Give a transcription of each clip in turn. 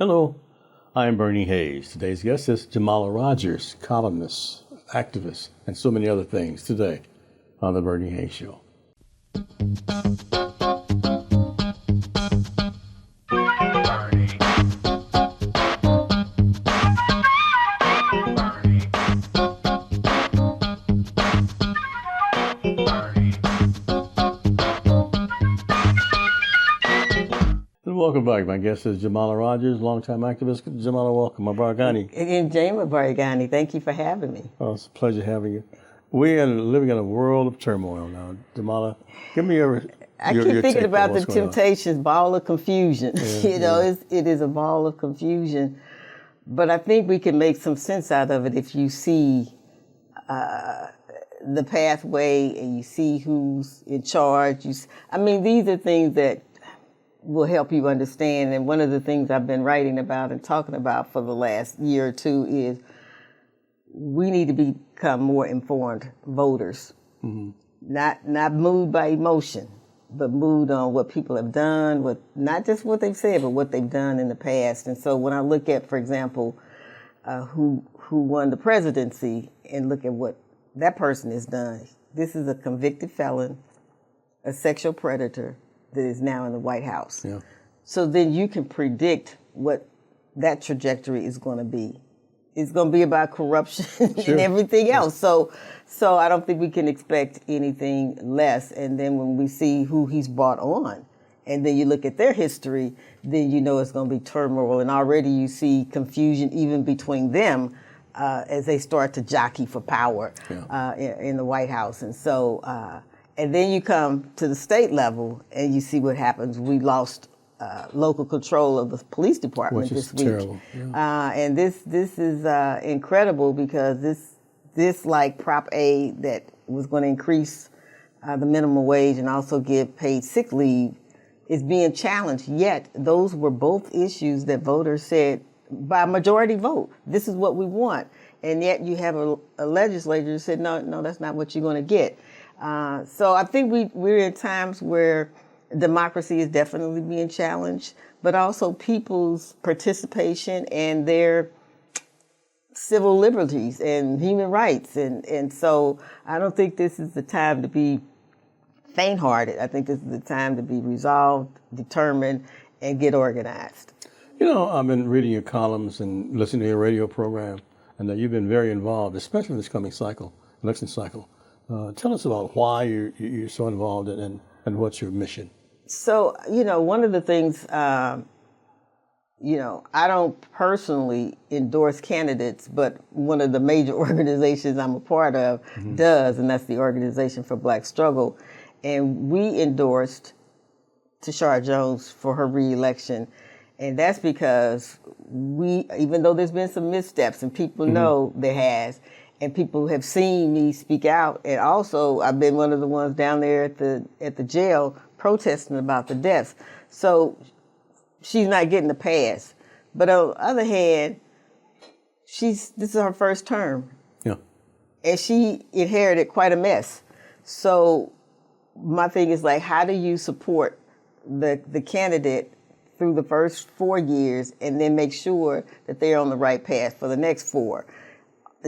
Hello, I am Bernie Hayes. Today's guest is Jamala Rogers, columnist, activist, and so many other things today on The Bernie Hayes Show. Welcome back. My guest is Jamala Rogers, longtime activist. Jamala, welcome. Mabaragani. And Jane Mabaragani, thank you for having me. Oh, it's a pleasure having you. We are living in a world of turmoil now. Jamala, give me your I keep thinking about the Temptations, ball of confusion. Yeah, it is a ball of confusion. But I think we can make some sense out of it if you see the pathway and you see who's in charge. These are things that will help you understand. And one of the things I've been writing about and talking about for the last year or two is we need to become more informed voters, not moved by emotion, but moved on what people have done, not just what they've said, but what they've done in the past. And so when I look at, for example, who won the presidency and look at what that person has done, this is a convicted felon, a sexual predator, that is now in the White House. Yeah. So then you can predict what that trajectory is going to be. It's going to be about corruption and everything else. So I don't think we can expect anything less. And then when we see who he's brought on, and then you look at their history, then you know it's going to be turmoil. And already you see confusion even between them as they start to jockey for power in the White House. And so, and then you come to the state level and you see what happens. We lost local control of the police department this week. Terrible. Yeah. And this is incredible because this like Prop A that was going to increase the minimum wage and also give paid sick leave is being challenged. Yet those were both issues that voters said by majority vote, this is what we want. And yet you have a legislature who said, no, that's not what you're going to get. So I think we're in times where democracy is definitely being challenged, but also people's participation and their civil liberties and human rights. And so I don't think this is the time to be faint-hearted. I think this is the time to be resolved, determined, and get organized. You know, I've been reading your columns and listening to your radio program, and that you've been very involved, especially in this coming election cycle. Tell us about why you're so involved and what's your mission. So, one of the things, I don't personally endorse candidates, but one of the major organizations I'm a part of does, and that's the Organization for Black Struggle. And we endorsed Tashara Jones for her re-election. And that's because even though there's been some missteps and people know there has, and people have seen me speak out. And also, I've been one of the ones down there at the jail protesting about the deaths. So she's not getting the pass. But on the other hand, this is her first term. Yeah. And she inherited quite a mess. So my thing is like, how do you support the candidate through the first 4 years and then make sure that they're on the right path for the next 4?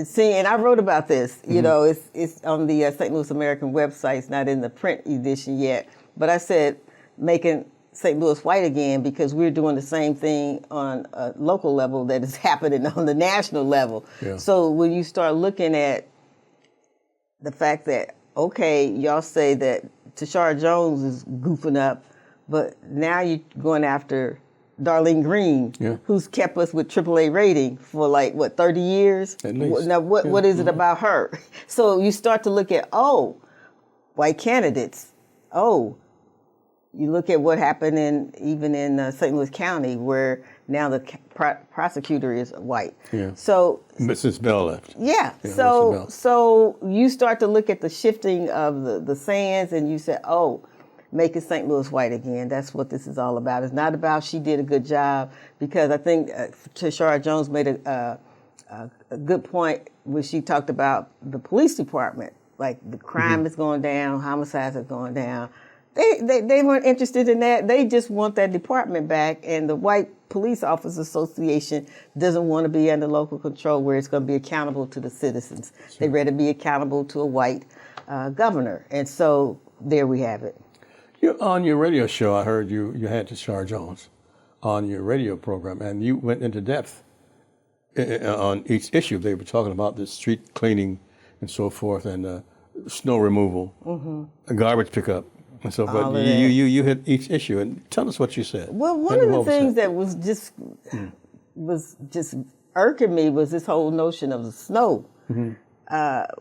See, and I wrote about this, it's on the St. Louis American website. It's not in the print edition yet. But I said making St. Louis white again because we're doing the same thing on a local level that is happening on the national level. Yeah. So when you start looking at the fact that, okay, y'all say that Tashara Jones is goofing up, but now you're going after Darlene Green, who's kept us with AAA rating for 30 years? At least. Now, what is it about her? So you start to look at, white candidates. You look at what happened even in St. Louis County, where now the prosecutor is white. Yeah. So Mrs. Bell left. Yeah. So you start to look at the shifting of the sands, and you say, making St. Louis white again. That's what this is all about. It's not about she did a good job, because I think Tashara Jones made a good point when she talked about the police department. Like the crime is going down, homicides are going down. They weren't interested in that. They just want that department back, and the White Police Officers Association doesn't want to be under local control where it's going to be accountable to the citizens. Sure. They'd rather be accountable to a white governor. And so there we have it. On your radio show, I heard you had Tashara Jones on your radio program, and you went into depth on each issue. They were talking about the street cleaning and so forth, and snow removal, garbage pickup, and so forth. You hit each issue, and tell us what you said. Well, one of the things that was just irking me was this whole notion of the snow.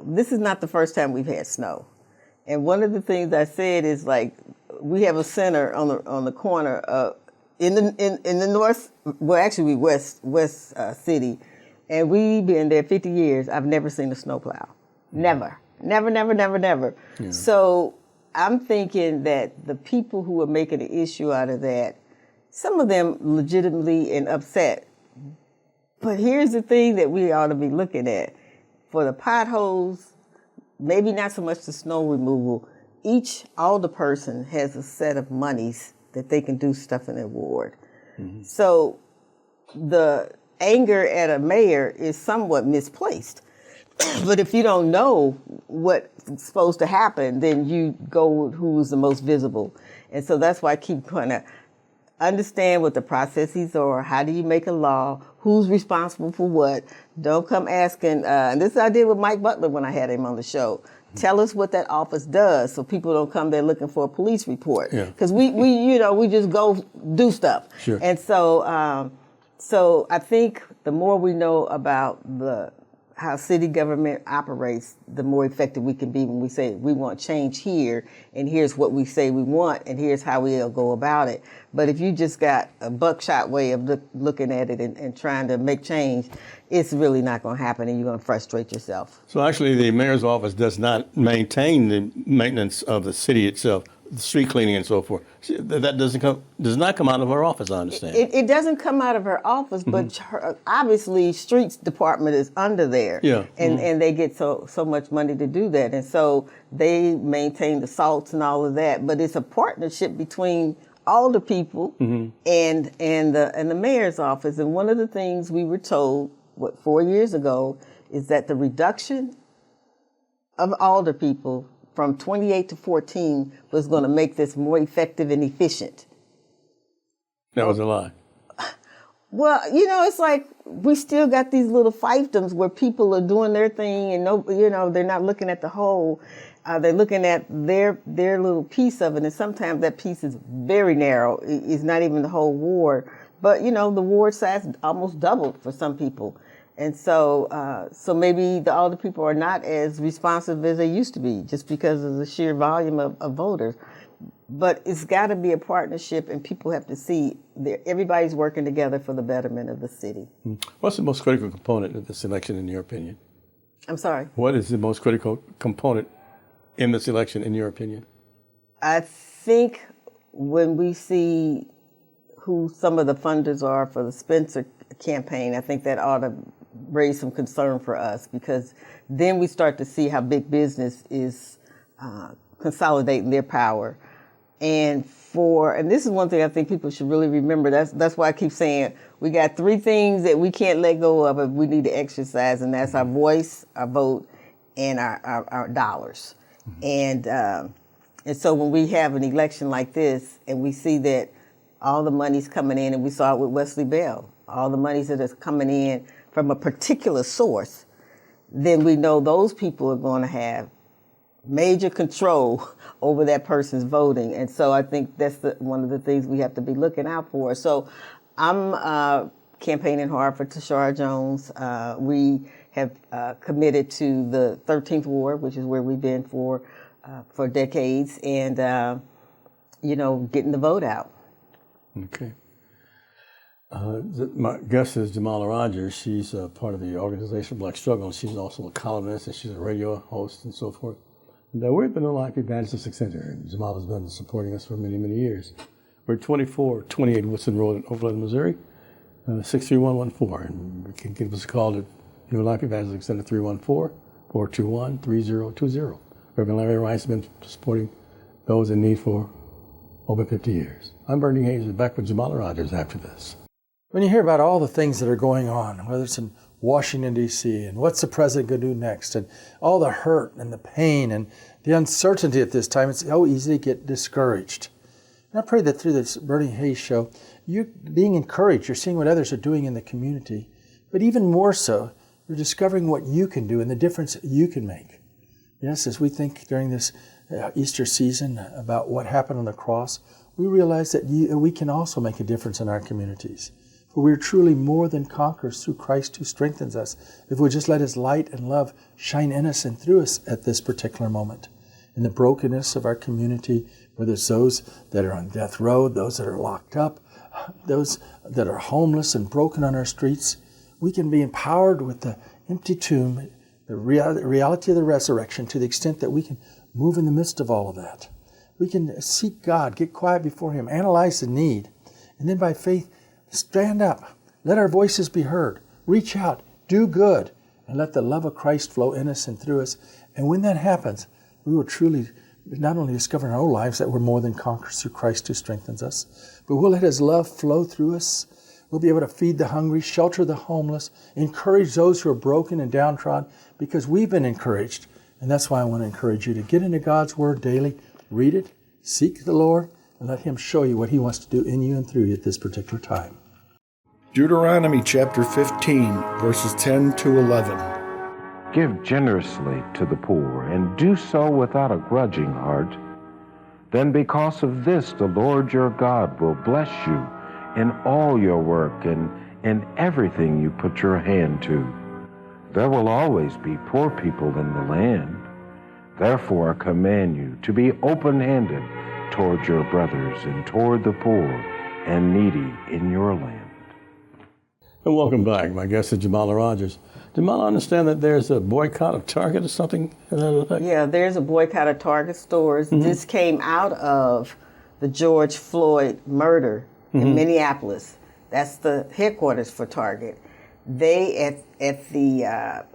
This is not the first time we've had snow, and one of the things I said is like we have a center on the corner in the north. Well, actually, west city, and we've been there 50 years. I've never seen a snowplow. Never. Yeah. So I'm thinking that the people who are making an issue out of that, some of them legitimately and upset. But here's the thing that we ought to be looking at. For the potholes, maybe not so much the snow removal, each alderperson has a set of monies that they can do stuff in their ward. So the anger at a mayor is somewhat misplaced. But if you don't know what's supposed to happen, then you go with who's the most visible. And so that's why I keep trying to understand what the processes are. How do you make a law? Who's responsible for what? Don't come asking, and this I did with Mike Butler when I had him on the show. Tell us what that office does so people don't come there looking for a police report. Because we just go do stuff. Sure. And so, so I think the more we know about how city government operates, the more effective we can be when we say we want change here, and here's what we say we want, and here's how we'll go about it. But if you just got a buckshot way of looking at it and trying to make change, it's really not going to happen, and you're going to frustrate yourself. So actually, the mayor's office does not maintain the maintenance of the city itself, the street cleaning and so forth. That does not come out of her office, I understand. It doesn't come out of her office, but obviously streets department is under there. Yeah. And they get so much money to do that. And so they maintain the salts and all of that. But it's a partnership between all the people and the mayor's office. And one of the things we were told, 4 years ago, is that the reduction of alder people from 28 to 14 was going to make this more effective and efficient. That was a lie. Well, it's like we still got these little fiefdoms where people are doing their thing and they're not looking at the whole. They're looking at their little piece of it, and sometimes that piece is very narrow. It's not even the whole ward, but the ward size almost doubled for some people. And so maybe the older people are not as responsive as they used to be just because of the sheer volume of voters. But it's got to be a partnership, and people have to see that everybody's working together for the betterment of the city. What's the most critical component of this election, in your opinion? I'm sorry? What is the most critical component in this election, in your opinion? I think when we see who some of the funders are for the Spencer campaign, I think that ought to raise some concern for us, because then we start to see how big business is consolidating their power. And this is one thing I think people should really remember. That's why I keep saying we got 3 things that we can't let go of, and we need to exercise, and that's our voice, our vote, and our dollars. And so when we have an election like this, and we see that all the money's coming in, and we saw it with Wesley Bell, all the monies that is coming in from a particular source, then we know those people are going to have major control over that person's voting. And so I think that's one of the things we have to be looking out for. So I'm campaigning hard for Tashara Jones. We have committed to the 13th Ward, which is where we've been for decades, and getting the vote out. Okay. My guest is Jamala Rogers. She's part of the Organization Black Struggle, and she's also a columnist, and she's a radio host and so forth. And we've been a Life Evangelistic Center. Jamala's been supporting us for many, many years. We're 2428 Woodson Road in Overland, Missouri, 63114. And you can give us a call at New Life Evangelistic Center, 314-421-3020. Reverend Larry Rice has been supporting those in need for over 50 years. I'm Bernie Hayes, back with Jamala Rogers after this. When you hear about all the things that are going on, whether it's in Washington, D.C., and what's the president going to do next, and all the hurt and the pain and the uncertainty at this time, it's so easy to get discouraged. And I pray that through this Bernie Hayes show, you're being encouraged. You're seeing what others are doing in the community. But even more so, you're discovering what you can do and the difference you can make. Yes, as we think during this Easter season about what happened on the cross, we realize that we can also make a difference in our communities. For we are truly more than conquerors through Christ who strengthens us, if we just let His light and love shine in us and through us at this particular moment. In the brokenness of our community, whether it's those that are on death row, those that are locked up, those that are homeless and broken on our streets, we can be empowered with the empty tomb, the reality of the resurrection, to the extent that we can move in the midst of all of that. We can seek God, get quiet before Him, analyze the need, and then by faith, stand up, let our voices be heard, reach out, do good, and let the love of Christ flow in us and through us. And when that happens, we will truly not only discover in our own lives that we're more than conquerors through Christ who strengthens us, but we'll let His love flow through us. We'll be able to feed the hungry, shelter the homeless, encourage those who are broken and downtrodden, because we've been encouraged. And that's why I want to encourage you to get into God's Word daily, read it, seek the Lord, and let Him show you what He wants to do in you and through you at this particular time. Deuteronomy chapter 15, verses 10 to 11. Give generously to the poor, and do so without a grudging heart. Then because of this, the Lord your God will bless you in all your work and in everything you put your hand to. There will always be poor people in the land. Therefore I command you to be open-handed toward your brothers and toward the poor and needy in your land. And welcome back. My guest is Jamala Rogers. Jamala, I understand that there's a boycott of Target or something to that effect? Yeah, there's a boycott of Target stores. Mm-hmm. This came out of the George Floyd murder in Minneapolis. That's the headquarters for Target. They, at the,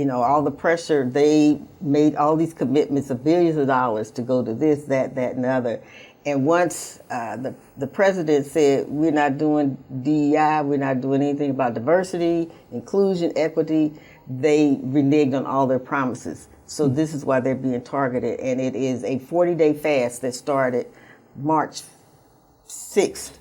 all the pressure, they made all these commitments of billions of dollars to go to this, that, and the other. And once the president said, we're not doing DEI, we're not doing anything about diversity, inclusion, equity, they reneged on all their promises. So this is why they're being targeted. And it is a 40-day fast that started March 6th.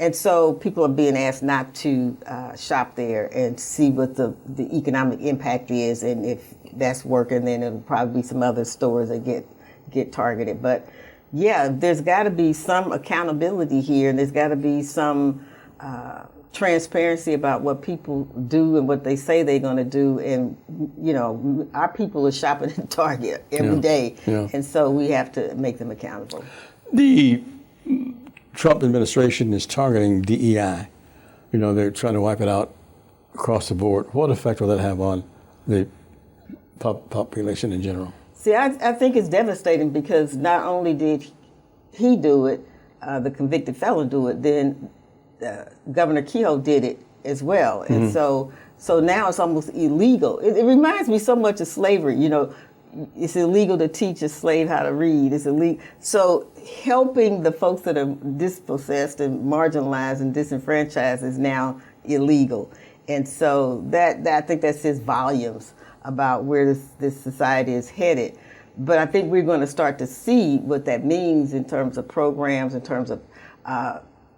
And so people are being asked not to shop there and see what the economic impact is. And if that's working, then it'll probably be some other stores that get targeted. But yeah, there's got to be some accountability here, and there's got to be some transparency about what people do and what they say they're going to do. And, our people are shopping at Target every day, and so we have to make them accountable. The Trump administration is targeting DEI. They're trying to wipe it out across the board. What effect will that have on the population in general? See, I think it's devastating because not only did he do it, the convicted felon do it, then Governor Kehoe did it as well. And so now it's almost illegal. It reminds me so much of slavery. It's illegal to teach a slave how to read. It's illegal. So helping the folks that are dispossessed and marginalized and disenfranchised is now illegal. And so that I think that says volumes about where this society is headed. But I think we're going to start to see what that means in terms of programs, in terms of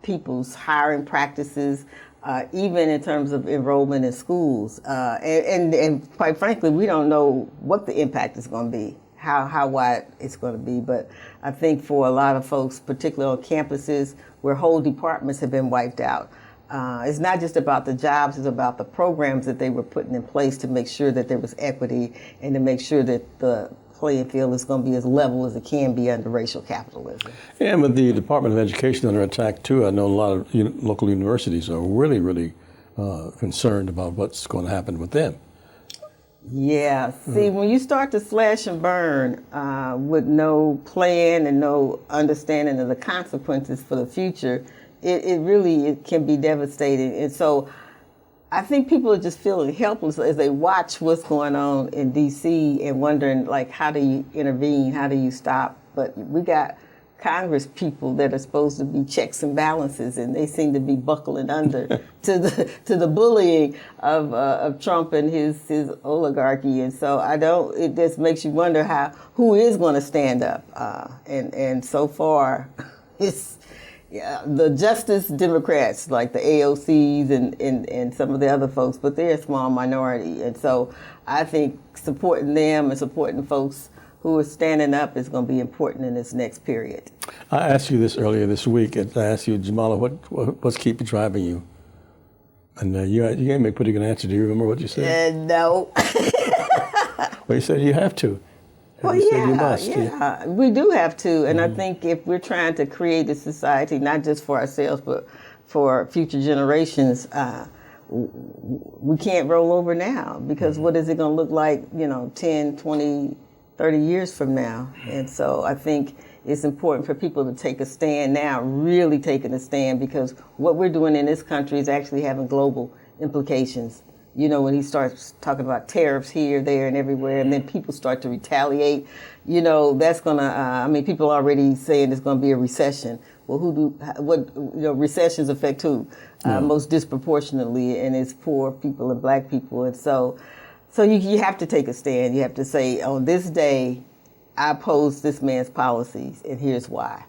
people's hiring practices, even in terms of enrollment in schools. And quite frankly, we don't know what the impact is going to be, how wide it's going to be. But I think for a lot of folks, particularly on campuses where whole departments have been wiped out, it's not just about the jobs, it's about the programs that they were putting in place to make sure that there was equity and to make sure that the playing field is going to be as level as it can be under racial capitalism. And with the Department of Education under attack too, I know a lot of local universities are really, really concerned about what's going to happen with them. Yeah, see, when you start to slash and burn with no plan and no understanding of the consequences for the future, it can be devastating. And so I think people are just feeling helpless as they watch what's going on in D.C. and wondering, how do you intervene? How do you stop? But we got Congress people that are supposed to be checks and balances, and they seem to be buckling under to the bullying of Trump and his oligarchy. And so it just makes you wonder who is going to stand up. And so far, it's the Justice Democrats, like the AOCs and some of the other folks, but they're a small minority. And so I think supporting them and supporting folks who are standing up is going to be important in this next period. I asked you this earlier this week, and I asked you, Jamala, what's keeping driving you? And you gave me a pretty good answer. Do you remember what you said? No. Well, you said you have to. Well, you said you must. Yeah, we do have to. And I think if we're trying to create a society, not just for ourselves, but for future generations, we can't roll over now, because what is it going to look like, 10, 20, 30 years from now? And so I think it's important for people to take a stand now, really taking a stand, because what we're doing in this country is actually having global implications. When he starts talking about tariffs here, there, and everywhere, and then people start to retaliate, that's going to, people are already saying there's going to be a recession. Well, recessions affect who? Most disproportionately, and it's poor people and black people. And so you have to take a stand. You have to say, on this day, I oppose this man's policies, and here's why.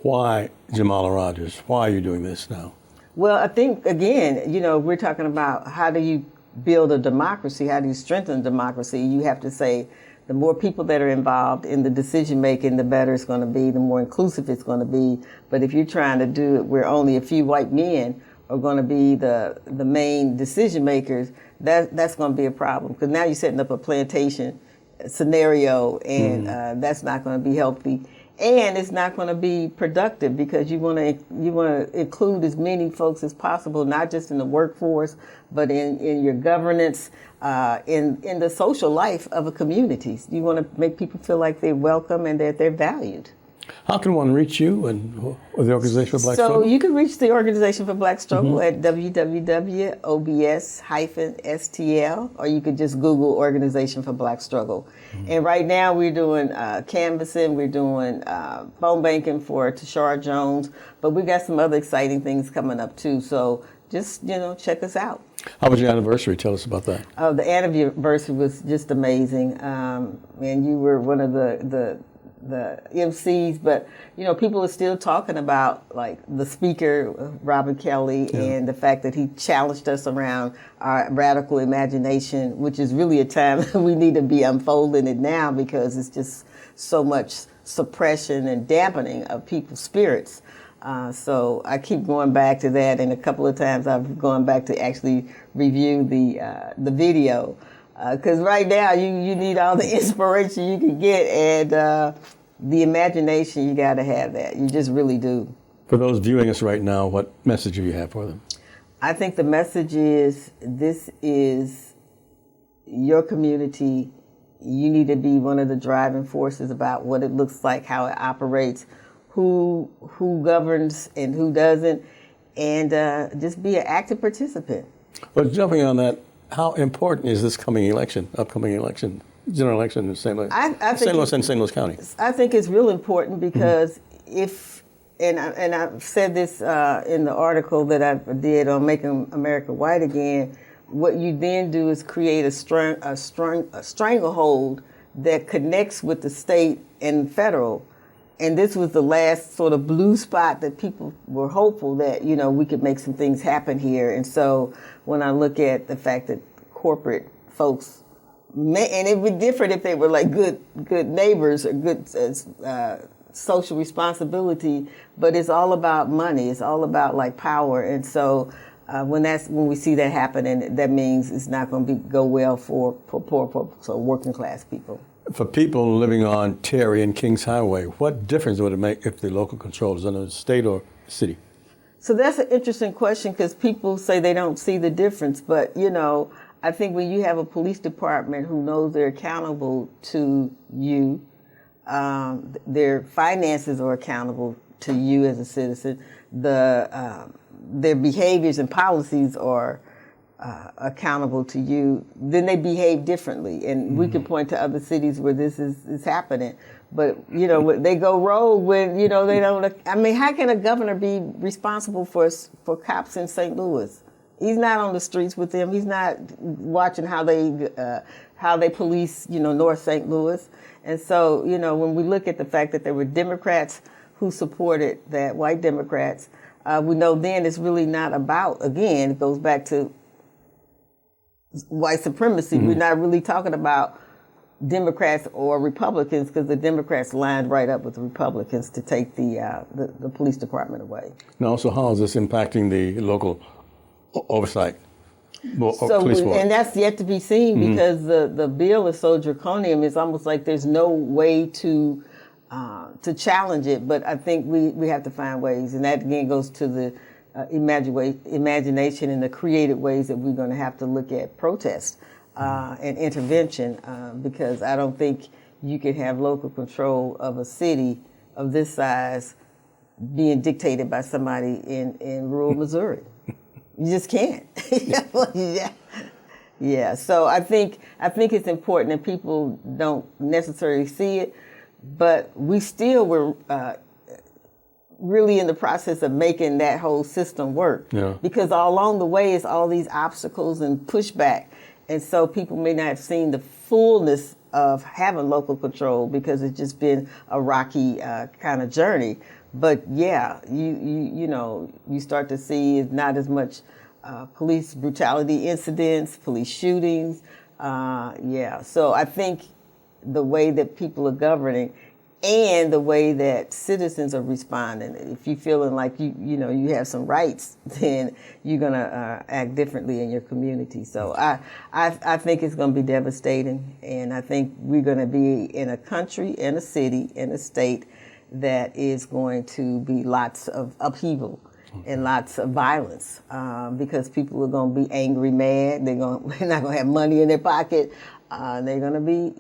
Why, Jamala Rogers? Why are you doing this now? Well, I think, again, we're talking about how do you build a democracy? How do you strengthen democracy? You have to say the more people that are involved in the decision making, the better it's going to be, the more inclusive it's going to be. But if you're trying to do it where only a few white men are going to be the main decision makers, that's going to be a problem. Because now you're setting up a plantation scenario, and that's not going to be healthy. And it's not going to be productive, because you want to include as many folks as possible, not just in the workforce, but in your governance, in the social life of a community. You want to make people feel like they're welcome and that they're valued. How can one reach you and the Organization for Black Struggle? So you can reach the Organization for Black Struggle at www.obs-stl, or you could just Google Organization for Black Struggle. And right now we're doing canvassing, we're doing phone banking for Tashara Jones, but we got some other exciting things coming up too. So just, check us out. How was your anniversary? Tell us about that. The anniversary was just amazing. And you were one of the MCs, but people are still talking about, like, the speaker, Robin Kelly, and the fact that he challenged us around our radical imagination, which is really a time we need to be unfolding it now, because it's just so much suppression and dampening of people's spirits. So I keep going back to that, and a couple of times I've gone back to actually review the video. Because right now you need all the inspiration you can get, and the imagination, you got to have that. You just really do. For those viewing us right now, what message do you have for them? I think the message is, this is your community. You need to be one of the driving forces about what it looks like, how it operates, who governs and who doesn't, and just be an active participant. Well, jumping on that, how important is this upcoming election, general election in St. Louis, St. Louis and St. Louis County? I think it's real important, because and I've said this in the article that I did on Making America White Again, what you then do is create a stranglehold that connects with the state and federal. And this was the last sort of blue spot that people were hopeful that, we could make some things happen here. And so when I look at the fact that corporate folks, and it would be different if they were like good neighbors or good social responsibility, but it's all about money. It's all about, like, power. And so when we see that happen, and that means it's not going to go well for poor folks, so working class people. For people living on Terry and Kings Highway, what difference would it make if the local control is under the state or city? So that's an interesting question, because people say they don't see the difference. But, I think when you have a police department who knows they're accountable to you, their finances are accountable to you as a citizen, their behaviors and policies are accountable to you, then they behave differently. And we can point to other cities where this is happening. But, they go rogue when, they don't. I mean, how can a governor be responsible for cops in St. Louis? He's not on the streets with them. He's not watching how they police, North St. Louis. And so, when we look at the fact that there were Democrats who supported that, white Democrats, we know then it's really not about, again, it goes back to white supremacy. We're not really talking about Democrats or Republicans, because the Democrats lined right up with the Republicans to take the police department away. And also, how is this impacting the local oversight? Police force? And that's yet to be seen, because the bill is so draconian. It's almost like there's no way to challenge it. But I think we have to find ways, and that again goes to the imagination and the creative ways that we're going to have to look at protest and intervention, because I don't think you can have local control of a city of this size being dictated by somebody in rural Missouri. You just can't. Yeah. So I think it's important, and people don't necessarily see it, but we still were really in the process of making that whole system work. Yeah. Because all along the way is all these obstacles and pushback, and so people may not have seen the fullness of having local control, because it's just been a rocky kind of journey. But yeah, you start to see not as much police brutality incidents, police shootings. So I think the way that people are governing and the way that citizens are responding, if you're feeling like you have some rights, then you're gonna act differently in your community. So I think it's gonna be devastating, and I think we're gonna be in a country, in a city, in a state that is going to be lots of upheaval and lots of violence, because people are going to be angry, mad. They're not going to have money in their pocket. They're going to be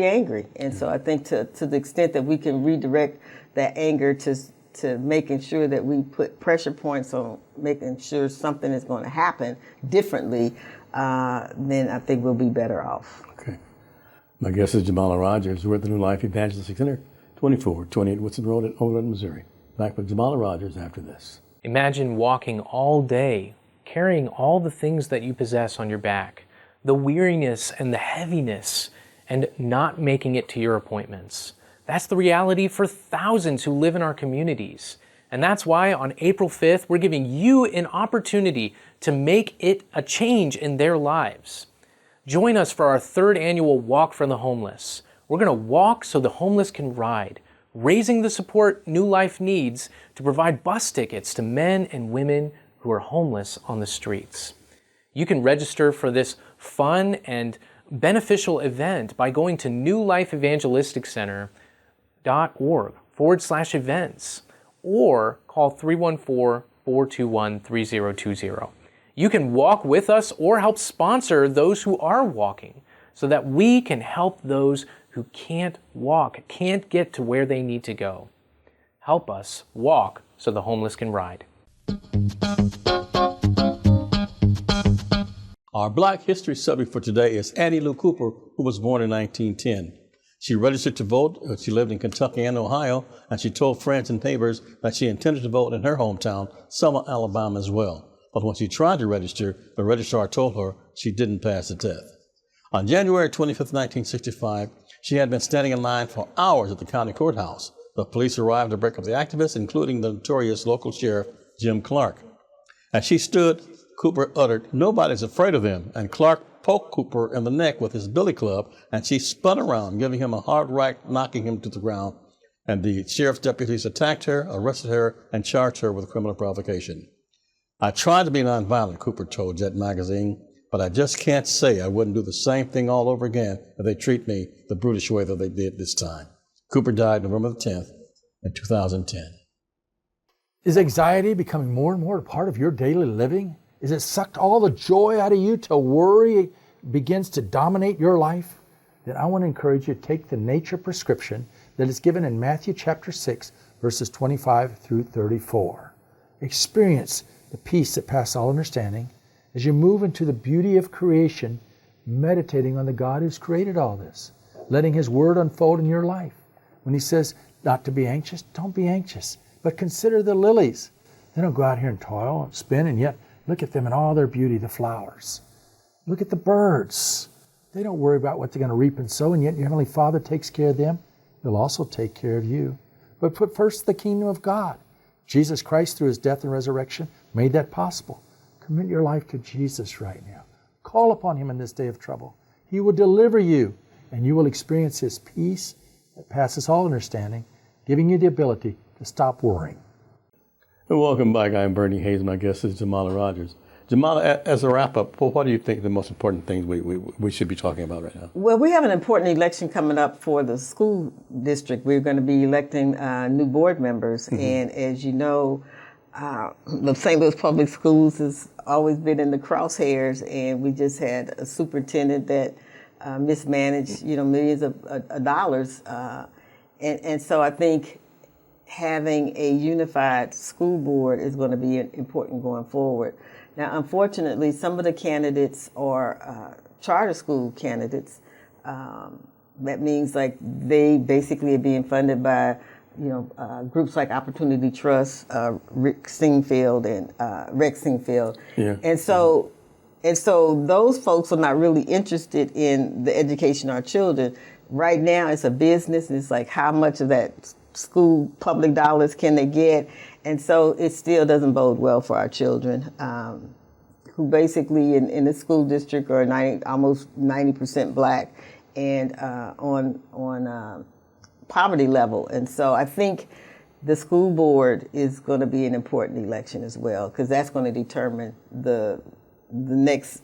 angry. And so I think to the extent that we can redirect that anger to making sure that we put pressure points on making sure something is going to happen differently, then I think we'll be better off. Okay. My guest is Jamala Rogers. We're at the New Life Evangelistic Center, 2428 Woodson Road in Overland, Missouri. Back with Jamala Rogers after this. Imagine walking all day, carrying all the things that you possess on your back, the weariness and the heaviness, and not making it to your appointments. That's the reality for thousands who live in our communities. And that's why on April 5th, we're giving you an opportunity to make it a change in their lives. Join us for our 3rd annual Walk for the Homeless. We're going to walk so the homeless can ride, raising the support New Life needs to provide bus tickets to men and women who are homeless on the streets. You can register for this fun and beneficial event by going to newlifeevangelisticcenter.org/events or call 314-421-3020. You can walk with us or help sponsor those who are walking so that we can help those who can't walk, can't get to where they need to go. Help us walk so the homeless can ride. Our Black History subject for today is Annie Lou Cooper, who was born in 1910. She registered to vote. She lived in Kentucky and Ohio, and she told friends and neighbors that she intended to vote in her hometown, Selma, Alabama, as well. But when she tried to register, the registrar told her she didn't pass the test. On January 25, 1965, she had been standing in line for hours at the county courthouse. The police arrived to break up the activists, including the notorious local sheriff, Jim Clark. As she stood, Cooper uttered, "Nobody's afraid of them," and Clark poked Cooper in the neck with his billy club, and she spun around, giving him a hard right, knocking him to the ground. And the sheriff's deputies attacked her, arrested her, and charged her with criminal provocation. "I tried to be nonviolent," Cooper told Jet magazine, "but I just can't say I wouldn't do the same thing all over again if they treat me the brutish way that they did this time." Cooper died November the 10th in 2010. Is anxiety becoming more and more a part of your daily living? Is it sucked all the joy out of you till worry begins to dominate your life? Then I want to encourage you to take the nature prescription that is given in Matthew chapter 6, verses 25 through 34. Experience the peace that passes all understanding As you move into the beauty of creation, meditating on the God who's created all this, letting His Word unfold in your life. When He says not to be anxious, don't be anxious, but consider the lilies. They don't go out here and toil and spin, and yet look at them in all their beauty, the flowers. Look at the birds. They don't worry about what they're going to reap and sow, and yet your Heavenly Father takes care of them. He'll also take care of you. But put first the kingdom of God. Jesus Christ, through His death and resurrection, made that possible. Commit your life to Jesus right now. Call upon Him in this day of trouble. He will deliver you, and you will experience His peace that passes all understanding, giving you the ability to stop worrying. Welcome back. I'm Bernie Hayes. My guest is Jamala Rogers. Jamala, as a wrap-up, what do you think the most important things we should be talking about right now? Well, we have an important election coming up for the school district. We're going to be electing new board members. Mm-hmm. And as you know, the St. Louis Public Schools has always been in the crosshairs, and we just had a superintendent that mismanaged, millions of dollars. And so I think having a unified school board is going to be important going forward. Now, unfortunately, some of the candidates are charter school candidates. That means like they basically are being funded by, groups like Opportunity Trust, Rick Singfield and Rex Singfield. Yeah. And so those folks are not really interested in the education of our children. Right now, it's a business, and it's like how much of that school public dollars can they get? And so it still doesn't bode well for our children, who basically in the school district are almost 90% Black and on poverty level. And so I think the school board is going to be an important election as well, because that's going to determine the next,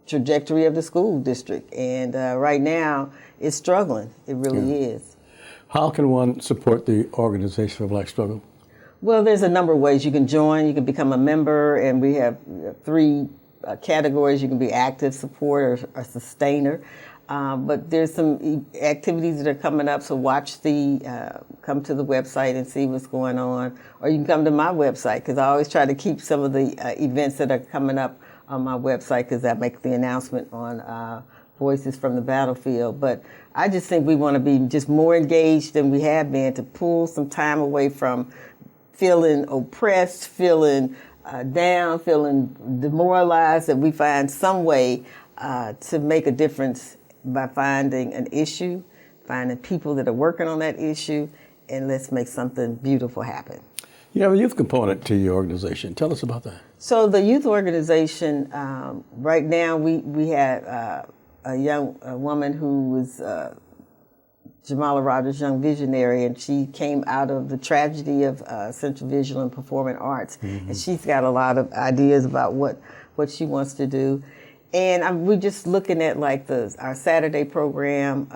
trajectory of the school district. And right now, it's struggling. It really is. How can one support the Organization for Black Struggle? Well, there's a number of ways. You can join, you can become a member, and we have 3 categories. You can be active, support, or sustainer. But there's some activities that are coming up, so come to the website and see what's going on. Or you can come to my website, because I always try to keep some of the events that are coming up on my website, because I make the announcement on Voices from the Battlefield. But I just think we want to be just more engaged than we have been, to pull some time away from feeling oppressed, feeling down, feeling demoralized, that we find some way to make a difference by finding an issue, finding people that are working on that issue, and let's make something beautiful happen. You have a youth component to your organization. Tell us about that. So the youth organization, right now we had a young woman who was Jamala Rogers, young visionary, and she came out of the tragedy of Central Visual and Performing Arts. Mm-hmm. And she's got a lot of ideas about what she wants to do. And we're just looking at like our Saturday program,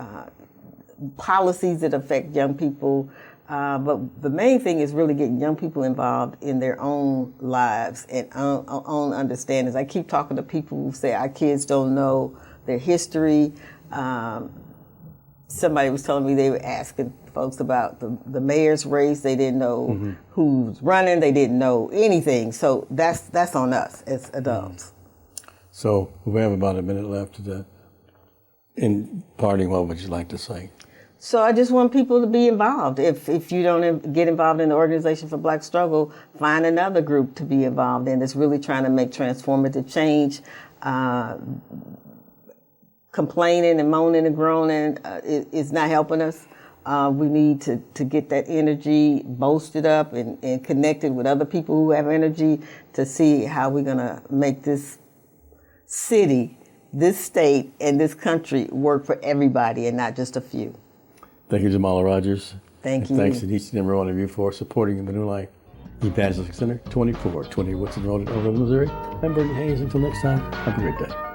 policies that affect young people. But the main thing is really getting young people involved in their own lives and own understandings. I keep talking to people who say our kids don't know their history. Somebody was telling me they were asking folks about the mayor's race. They didn't know who's running. They didn't know anything. So that's on us as adults. So we have about a minute left. In parting, what would you like to say? So I just want people to be involved. If you don't get involved in the Organization for Black Struggle, find another group to be involved in that's really trying to make transformative change. Complaining and moaning and groaning is not helping us. We need to get that energy bolstered up and connected with other people who have energy to see how we're going to make this city, this state, and this country work for everybody and not just a few. Thank you, Jamala Rogers. Thank you. Thanks to each and every one of you for supporting the New Life Evangelistic Center, 2420 Woodson Road in Overland, Missouri. I'm Bernie Hayes. Until next time, have a great day.